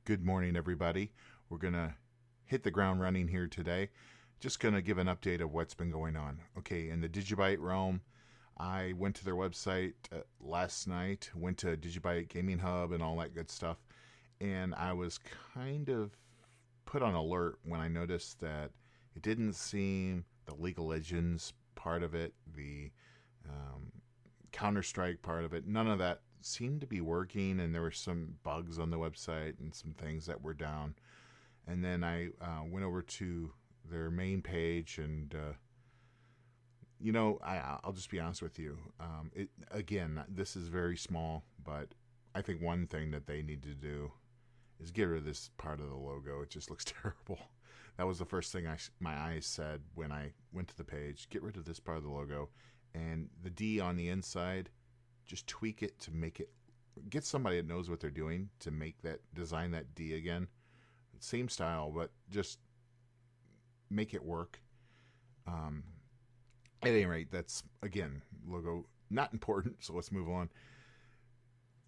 Good morning, everybody. We're going to hit the ground running here today. Just going to give an update of what's been going on. Okay, in the DigiByte realm, I went to their website last night, went to DigiByte Gaming Hub and all that good stuff, and I was kind of put on alert when I noticed that it didn't seem the League of Legends part of it, the Counter-Strike part of it, none of that seemed to be working, and there were some bugs on the website and some things that were down. And then I went over to their main page, and I'll just be honest with you. This is very small, but I think one thing that they need to do is get rid of this part of the logo. It just looks terrible. That was the first thing my eyes said when I went to the page. Get rid of this part of the logo, and the D on the inside, just tweak it to make it, get somebody that knows what they're doing to make that, design that D again. Same style, but just make it work. At any rate, that's, again, logo, not important, so let's move on.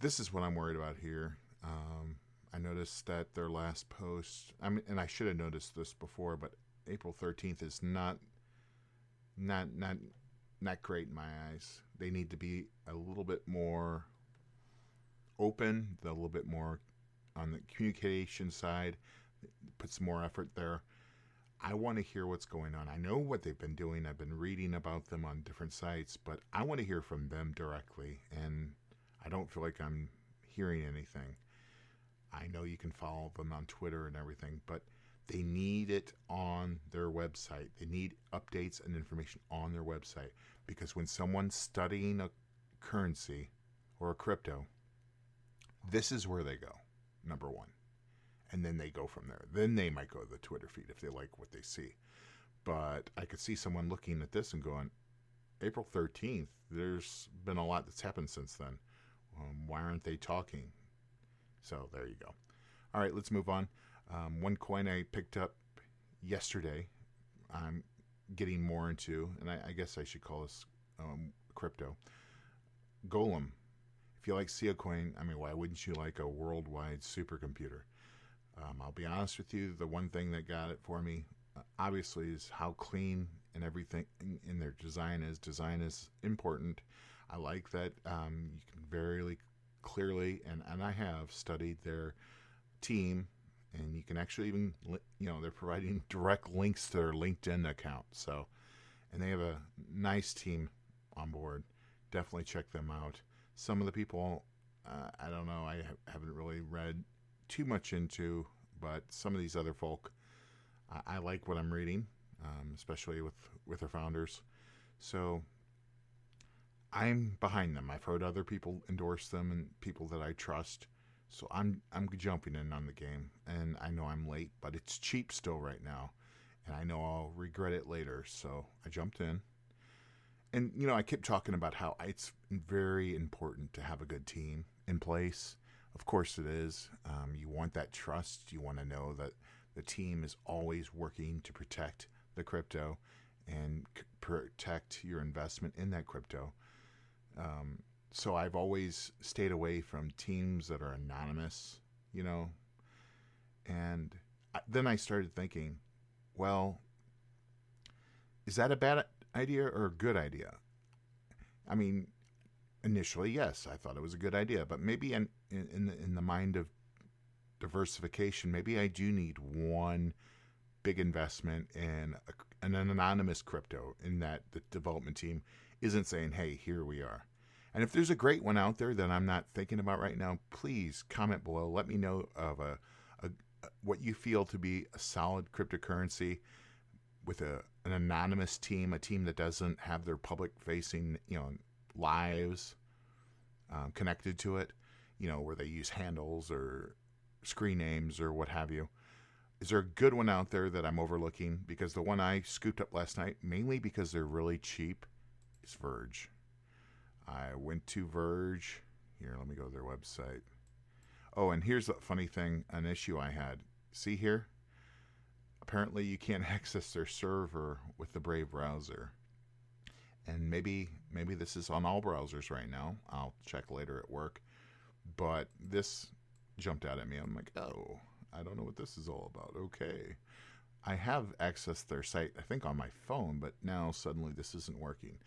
This is what I'm worried about here. I noticed that their last post, and I should have noticed this before, but April 13th is not great in my eyes. They need to be a little bit more open, a little bit more on the communication side, put some more effort there. I want to hear what's going on. I know what they've been doing. I've been reading about them on different sites, but I want to hear from them directly, and I don't feel like I'm hearing anything. I know you can follow them on Twitter and everything, but they need it on their website. They need updates and information on their website, because when someone's studying a currency or a crypto, this is where they go, number one. And then they go from there. Then they might go to the Twitter feed if they like what they see. But I could see someone looking at this and going, April 13th, there's been a lot that's happened since then. Why aren't they talking? So there you go. All right, let's move on. One coin I picked up yesterday, I'm getting more into, and I guess I should call this crypto. Golem. If you like SEO coin, why wouldn't you like a worldwide supercomputer? I'll be honest with you, the one thing that got it for me, obviously, is how clean and everything in their design is. Design is important. I like that you can very clearly, and I have studied their team, and you can actually even, they're providing direct links to their LinkedIn account. So, and they have a nice team on board. Definitely check them out. Some of the people, I don't know, I haven't really read too much into, but some of these other folk, I like what I'm reading, especially with their founders. So I'm behind them. I've heard other people endorse them and people that I trust. So I'm jumping in on the game, and I know I'm late, but it's cheap still right now, and I know I'll regret it later. So I jumped in, and I kept talking about how it's very important to have a good team in place. Of course it is. You want that trust. You want to know that the team is always working to protect the crypto and protect your investment in that crypto. So I've always stayed away from teams that are anonymous, and then I started thinking, well, is that a bad idea or a good idea? Initially, yes, I thought it was a good idea, but maybe in the mind of diversification, maybe I do need one big investment in an anonymous crypto, in that the development team isn't saying, hey, here we are. And if there's a great one out there that I'm not thinking about right now, please comment below. Let me know of what you feel to be a solid cryptocurrency with an anonymous team, a team that doesn't have their public-facing, lives connected to it, where they use handles or screen names or what have you. Is there a good one out there that I'm overlooking? Because the one I scooped up last night, mainly because they're really cheap, is Verge. I went to Verge. Here, let me go to their website. Oh, and here's the funny thing, an issue I had. See here? Apparently you can't access their server with the Brave browser. And maybe this is on all browsers right now. I'll check later at work. But this jumped out at me. I'm like, oh, I don't know what this is all about. Okay. I have accessed their site, I think, on my phone, but now suddenly this isn't working.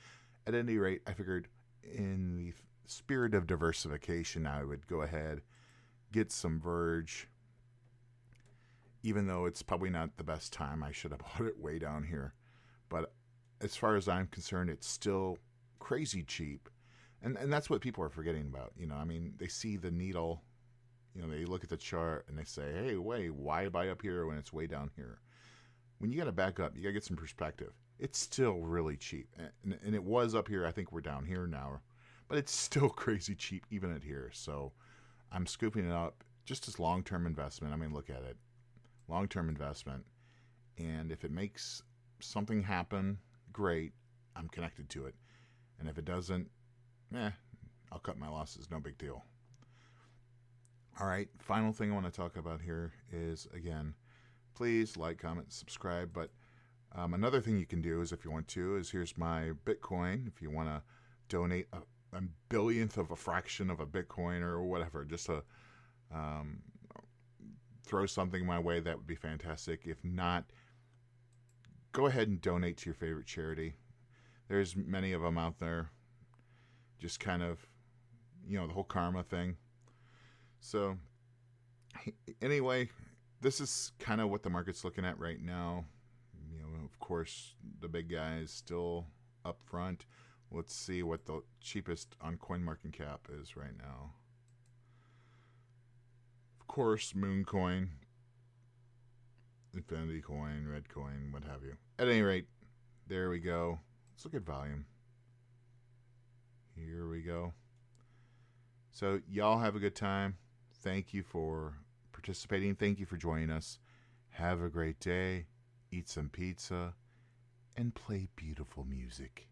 At any rate, I figured in the spirit of diversification, I would go ahead, get some Verge, even though it's probably not the best time. I should have bought it way down here. But as far as I'm concerned, it's still crazy cheap. And that's what people are forgetting about. I mean, they see the needle, they look at the chart and they say, hey, wait, why buy up here when it's way down here? When you got to back up, you got to get some perspective. It's still really cheap. And it was up here. I think we're down here now. But it's still crazy cheap even at here. So I'm scooping it up just as long-term investment. I mean, look at it. Long-term investment. And if it makes something happen, great. I'm connected to it. And if it doesn't, I'll cut my losses. No big deal. All right. Final thing I want to talk about here is, again, please like, comment, subscribe. But another thing you can do is, if you want to, is here's my Bitcoin. If you want to donate a billionth of a fraction of a Bitcoin or whatever, just to throw something my way, that would be fantastic. If not, go ahead and donate to your favorite charity. There's many of them out there. Just kind of, the whole karma thing. So anyway, this is kind of what the market's looking at right now. Of course, the big guy is still up front. Let's see what the cheapest on CoinMarketCap is right now. Of course, Mooncoin, Infinity Coin, Red Coin, what have you. At any rate, there we go. Let's look at volume. Here we go. So y'all have a good time. Thank you for participating. Thank you for joining us. Have a great day. Eat some pizza and play beautiful music.